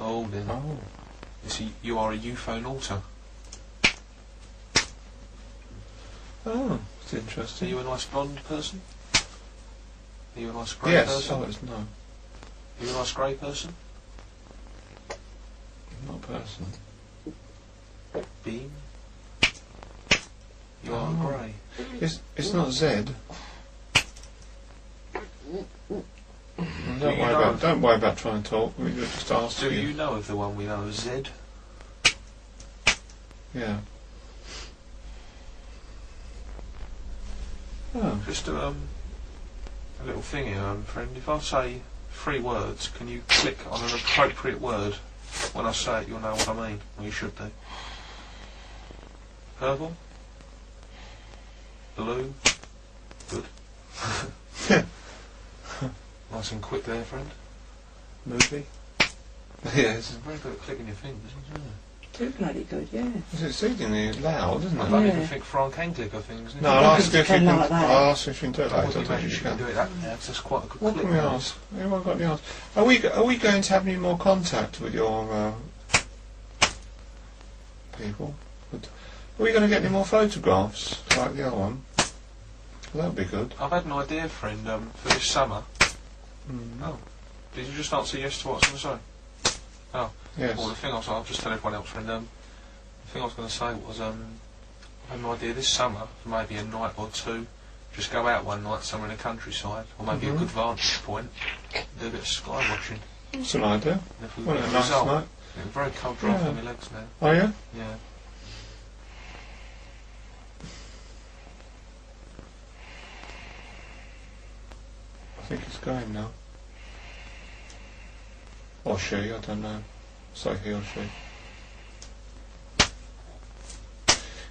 Oh, then. Oh. You are a UFO-nauter. Oh, it's Are interesting. you a nice blonde person? Are you a nice grey Yes. person? Oh, it's no. Are you a nice grey person? Not person. Being? You are grey. It's not Z. Don't worry about trying to talk. We just asked Do you. you know of the one we know as Z? Yeah. Oh. Just a little thing here, friend. If I say 3 words, can you click on an appropriate word? When I say it, you'll know what I mean. Or you should do. Purple? Blue? Good. Nice and quick there, friend. Movie? Yes. It's very good at clicking your fingers, isn't it? Too bloody good, yeah. It's exceedingly loud, isn't I it? don't even think Frank can click her fingers. No, I'll ask you if you Can can. like that. I'll ask you if you can do it I later. would imagine she can do it that. Yeah, that's quite a good What click. can we ask? Anyone got any ask? Are we going to have any more contact with your people? Are we going to get any more photographs like the other one? Well, that would be good. I've had an idea, friend, for this summer. Mm. Oh. Did you just answer yes to what I was going to say? Oh. Yes. Well, the thing I'll just tell everyone else, friend, the thing I was going to say was, I had an idea this summer, for maybe a night or two, just go out one night somewhere in the countryside, or maybe a good vantage point, do a bit of sky watching. That's an idea. And if we Well, get a a nice result, night. it's very cold dry Yeah. for my legs now. Oh yeah? Yeah. I think it's going now. Or she, I don't know. So he or she.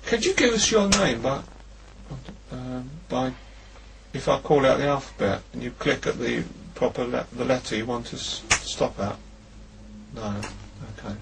Could you give us your name by if I call out the alphabet and you click at the proper the letter you want to stop at? No. Okay.